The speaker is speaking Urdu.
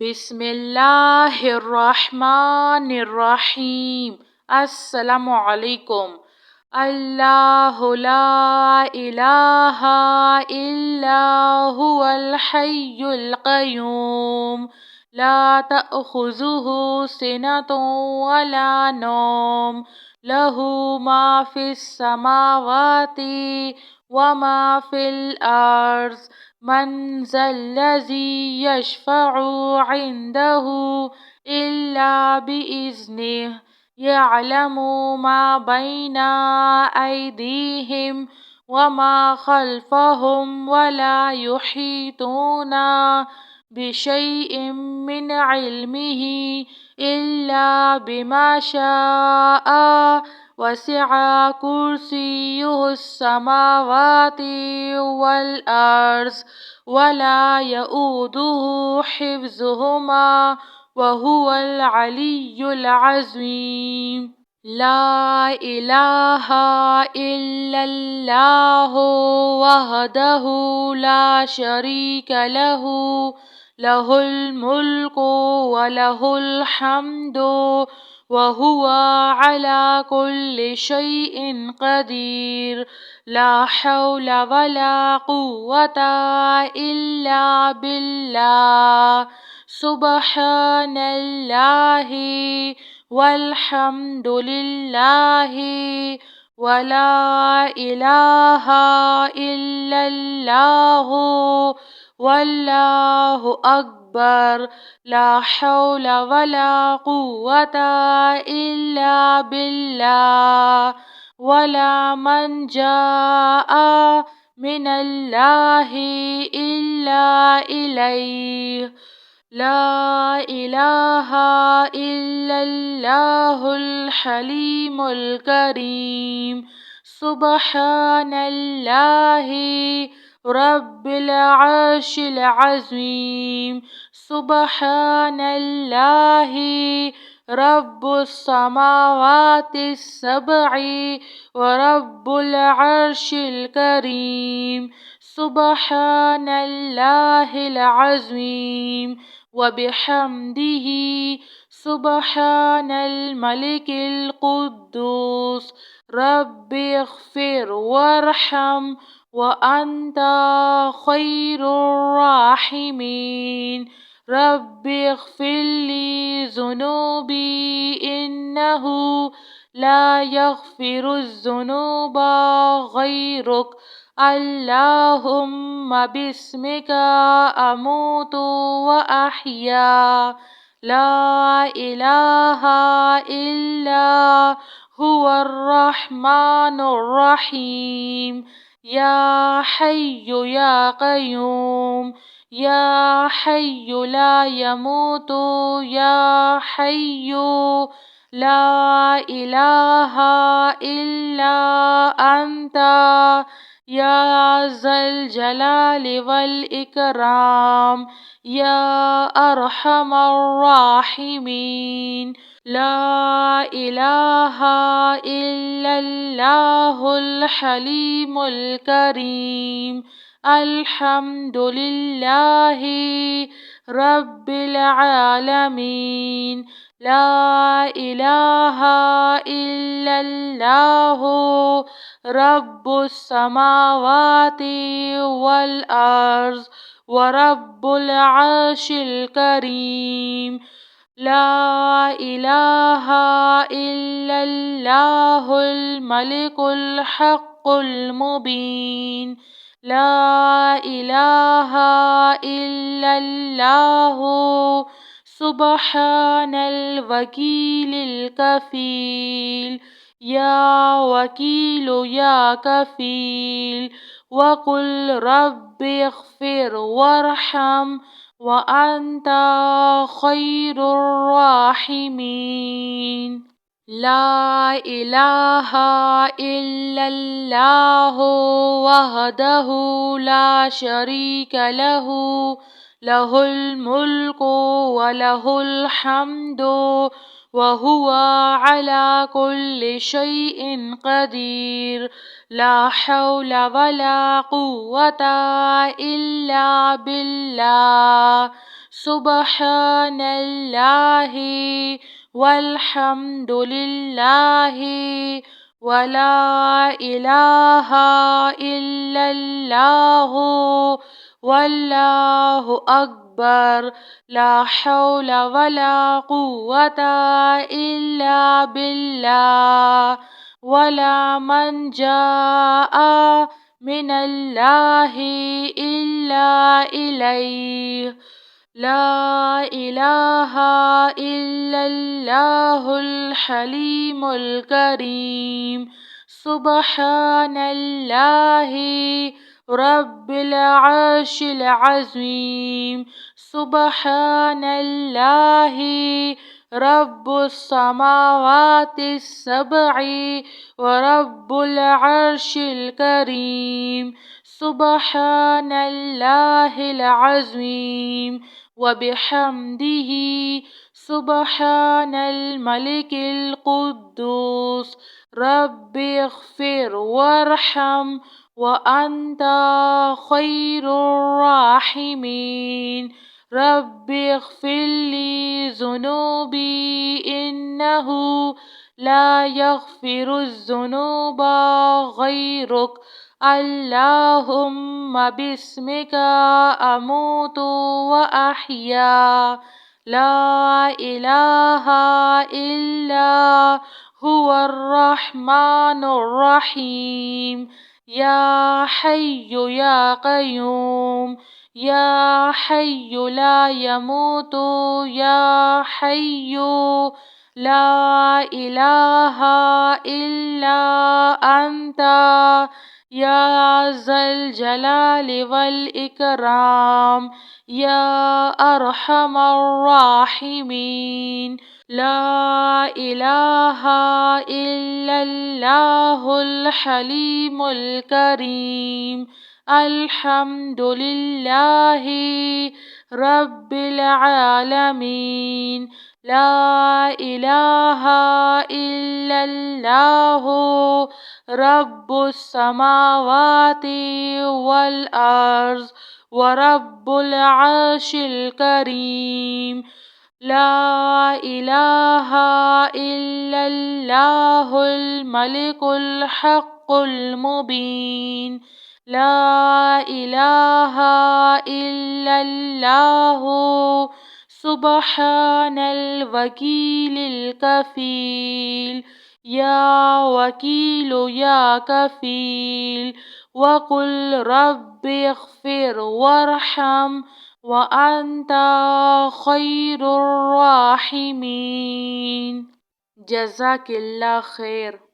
بسم اللہ الرحمن الرحیم۔ السلام علیکم۔ اللہ لا الہ الا هو الحی القیوم لا تأخذہ سنۃ ولا نوم لہ ما فی السماوات وما فی الارض من ذا الذی یشفع عنده الا بإذنہ یعلم ما بین ایدیہم وما خلفہم ولا یحیطون بشیء من علمہ الا بما شاء وسع کرسیہ السماوات والارض ولا یؤودہ حفظہما وہو العلی العظیم۔ لا الہ الا اللہ وحدہ لا شریک لہ لہ الملک ولہ الحمد وہو علی کل شیء قدیر۔ لا حول ولا قوة الا باللہ۔ سبحان اللہ والحمد للہ ولا الہ الا اللہ واللہ اکبر۔ لا حول ولا قوة الا باللہ ولا منجا من اللہ الا الیہ۔ لا الہ الا اللہ الحلیم الکریم۔ سبحان اللہ رب العرش العظیم۔ سبحان اللہ رب السماوات السبع ورب العرش الکریم۔ سبحان اللہ العظیم وبحمدہ۔ سبحان الملک القدوس رب اغفر وارحم وانت خیر الراحمین۔ رب اغفر لی ذنوبی انہ لا یغفر الذنوب غیرک۔ اللہم باسمک اموت واحیا۔ لا الہ الا هو الرحمن الرحیم۔ یا حی یا قیوم یا حی لا یموت یا حی لا الہ الا انت یا ذا الجلال والاکرام یا ارحم الراحمین۔ لا الہ الا اللہ الحلیم الکریم۔ الحمد للہ رب العالمین۔ لا الہ الا اللہ رب السماوات والارض ورب العرش الکریم۔ لا الہ الا اللہ الملک الحق المبین۔ لا الہ الا اللہ سبحان الوکیل الکفیل۔ یا وکیل یا کفیل وقل رب اغفر وارحم وانت خیر الراحمین۔ لا الہ الا اللہ وحدہ لا شریک لہ لہ الملک ولہ الحمد وہو علی کل شیء قدیر۔ لا حول ولا قوة الا باللہ۔ سبحان اللہ والحمد للہ ولا الہ الا اللہ واللہ اکبر لا حول ولا قوة الا باللہ ولا منجا من اللہ الا الیہ لا الہ الا اللہ الحلیم الکریم سبحان اللہ رب العرش العظیم سبحان اللہ رب السماوات السبع ورب العرش الكريم سبحان الله العظيم وبحمده سبحان الملك القدوس رب اغفر وارحم وأنت خير الراحمين رب اغفر لي ذنوبي إنه لا يغفر الذنوب غيرك اللهم باسمك أموت وأحيا لا إله إلا هو الرحمن الرحيم يا حي يا قيوم يا حي لا يموت يا حي لا إله إلا أنت يا ذا الجلال والإكرام يا أرحم الراحمين لا إله إلا الله الحليم الكريم الحمد لله رب العالمين لا إله إلا الله رب السماوات والأرض ورب العرش الكريم لا إله إلا الله الملك الحق المبين لا إله إلا الله سبحان الوكيل الكفيل يا وكيل يا كفيل وقل رب اغفر وارحم وأنت خير الراحمين جزاك الله خير.